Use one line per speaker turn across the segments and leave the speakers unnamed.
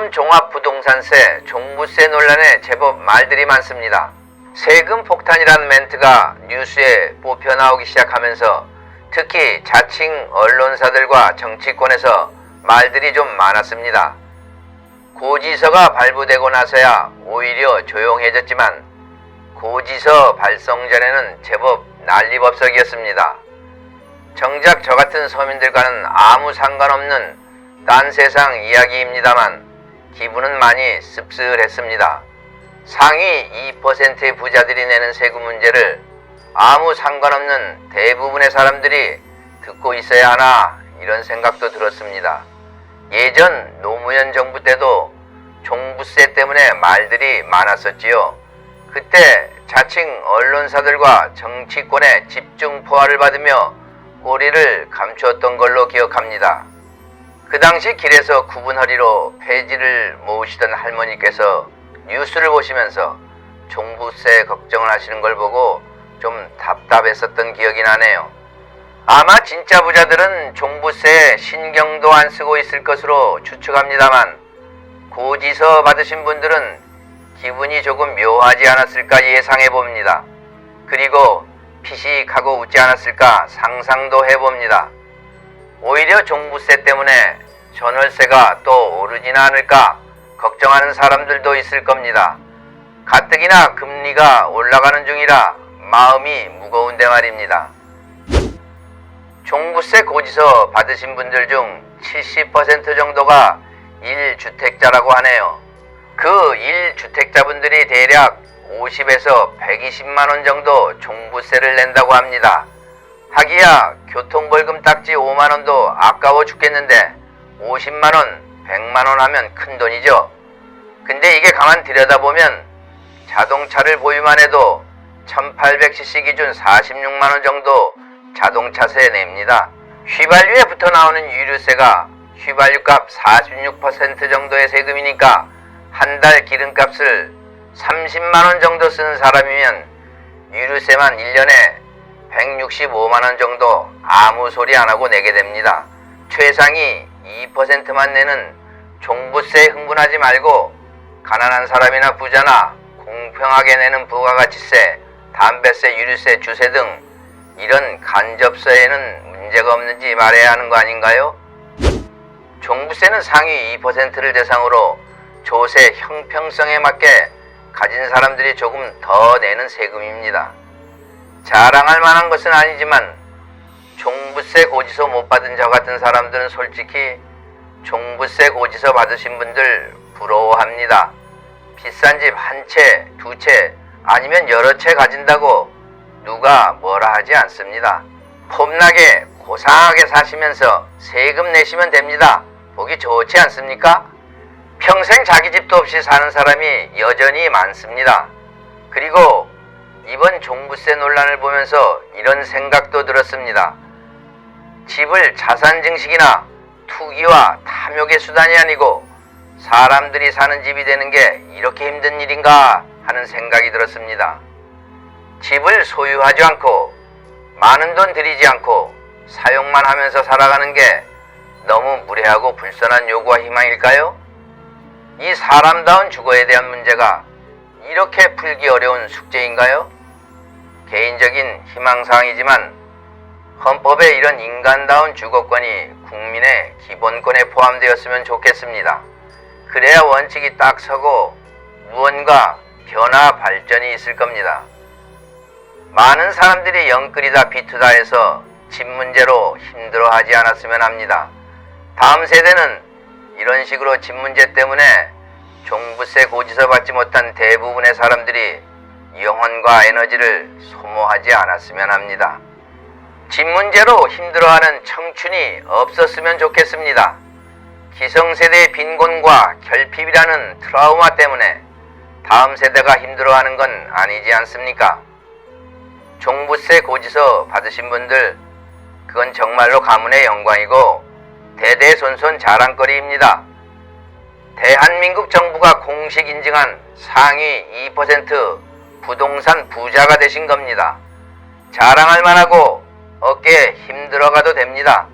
요즘 종합부동산세, 종부세 논란에 제법 말들이 많습니다. 세금 폭탄이라는 멘트가 뉴스에 뽑혀 나오기 시작하면서 특히 자칭 언론사들과 정치권에서 말들이 좀 많았습니다. 고지서가 발부되고 나서야 오히려 조용해졌지만 고지서 발송 전에는 제법 난리법석이었습니다. 정작 저 같은 서민들과는 아무 상관없는 딴 세상 이야기입니다만 기분은 많이 씁쓸했습니다. 상위 2%의 부자들이 내는 세금 문제를 아무 상관없는 대부분의 사람들이 듣고 있어야 하나 이런 생각도 들었습니다. 예전 노무현 정부 때도 종부세 때문에 말들이 많았었지요. 그때 자칭 언론사들과 정치권의 집중 포화를 받으며 꼬리를 감추었던 걸로 기억합니다. 그 당시 길에서 굽은 허리로 폐지를 모으시던 할머니께서 뉴스를 보시면서 종부세 걱정을 하시는 걸 보고 좀 답답했었던 기억이 나네요. 아마 진짜 부자들은 종부세에 신경도 안 쓰고 있을 것으로 추측합니다만 고지서 받으신 분들은 기분이 조금 묘하지 않았을까 예상해 봅니다. 그리고 피식하고 웃지 않았을까 상상도 해봅니다. 오히려 종부세 때문에 전월세가 또 오르지는 않을까 걱정하는 사람들도 있을 겁니다. 가뜩이나 금리가 올라가는 중이라 마음이 무거운데 말입니다. 종부세 고지서 받으신 분들 중 70% 정도가 1주택자라고 하네요. 그 1주택자분들이 대략 50에서 120만원 정도 종부세를 낸다고 합니다. 하기야 교통벌금 딱지 5만원도 아까워 죽겠는데 50만원, 100만원 하면 큰돈이죠. 근데 이게 가만 들여다보면 자동차를 보유만 해도 1800cc 기준 46만원 정도 자동차세 냅니다. 휘발유에 붙어 나오는 유류세가 휘발유값 46% 정도의 세금이니까 한 달 기름값을 30만원 정도 쓰는 사람이면 유류세만 1년에 165만원 정도 아무 소리 안 하고 내게 됩니다. 최상위 2%만 내는 종부세에 흥분하지 말고 가난한 사람이나 부자나 공평하게 내는 부가가치세, 담배세, 유류세, 주세 등 이런 간접세에는 문제가 없는지 말해야 하는 거 아닌가요? 종부세는 상위 2%를 대상으로 조세 형평성에 맞게 가진 사람들이 조금 더 내는 세금입니다. 자랑할 만한 것은 아니지만 종부세 고지서 못 받은 저 같은 사람들은 솔직히 종부세 고지서 받으신 분들 부러워합니다. 비싼 집 한 채, 두 채 아니면 여러 채 가진다고 누가 뭐라 하지 않습니다. 폼나게 고상하게 사시면서 세금 내시면 됩니다. 보기 좋지 않습니까? 평생 자기 집도 없이 사는 사람이 여전히 많습니다. 그리고 이번 종부세 논란을 보면서 이런 생각도 들었습니다. 집을 자산 증식이나 투기와 탐욕의 수단이 아니고 사람들이 사는 집이 되는 게 이렇게 힘든 일인가 하는 생각이 들었습니다. 집을 소유하지 않고 많은 돈 들이지 않고 사용만 하면서 살아가는 게 너무 무례하고 불선한 요구와 희망일까요? 이 사람다운 주거에 대한 문제가 이렇게 풀기 어려운 숙제인가요? 개인적인 희망사항이지만 헌법에 이런 인간다운 주거권이 국민의 기본권에 포함되었으면 좋겠습니다. 그래야 원칙이 딱 서고 무언가 변화 발전이 있을 겁니다. 많은 사람들이 영끌이다 비투다 해서 집 문제로 힘들어하지 않았으면 합니다. 다음 세대는 이런 식으로 집 문제 때문에 종부세 고지서 받지 못한 대부분의 사람들이 영혼과 에너지를 소모하지 않았으면 합니다. 집 문제로 힘들어하는 청춘이 없었으면 좋겠습니다. 기성세대의 빈곤과 결핍이라는 트라우마 때문에 다음 세대가 힘들어하는 건 아니지 않습니까? 종부세 고지서 받으신 분들, 그건 정말로 가문의 영광이고 대대손손 자랑거리입니다. 대한민국 정부가 공식 인증한 상위 2% 부동산 부자가 되신 겁니다. 자랑할 만하고 어깨에 힘들어가도 됩니다.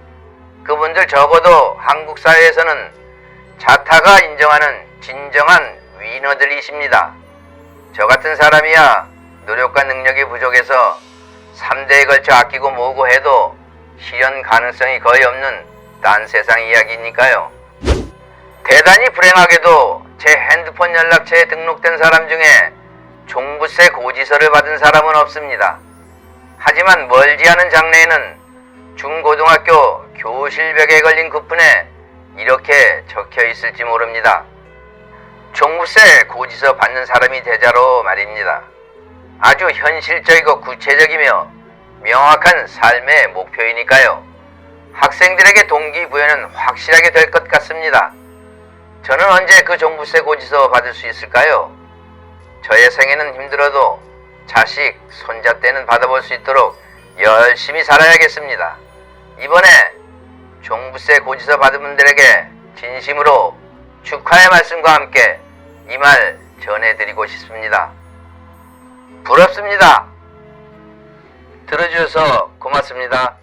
그분들 적어도 한국 사회에서는 자타가 인정하는 진정한 위너들이십니다. 저 같은 사람이야 노력과 능력이 부족해서 3대에 걸쳐 아끼고 모으고 해도 실현 가능성이 거의 없는 딴 세상 이야기니까요. 대단히 불행하게도 제 핸드폰 연락처에 등록된 사람 중에 종부세 고지서를 받은 사람은 없습니다. 하지만 멀지 않은 장래에는 중고등학교 교실벽에 걸린 쿠폰에 이렇게 적혀 있을지 모릅니다. 종부세 고지서 받는 사람이 되자로 말입니다. 아주 현실적이고 구체적이며 명확한 삶의 목표이니까요. 학생들에게 동기부여는 확실하게 될 것 같습니다. 저는 언제 그 종부세 고지서 받을 수 있을까요? 저의 생애는 힘들어도 자식, 손자 때는 받아볼 수 있도록 열심히 살아야겠습니다. 이번에 종부세 고지서 받은 분들에게 진심으로 축하의 말씀과 함께 이 말 전해드리고 싶습니다. 부럽습니다. 들어주셔서 고맙습니다.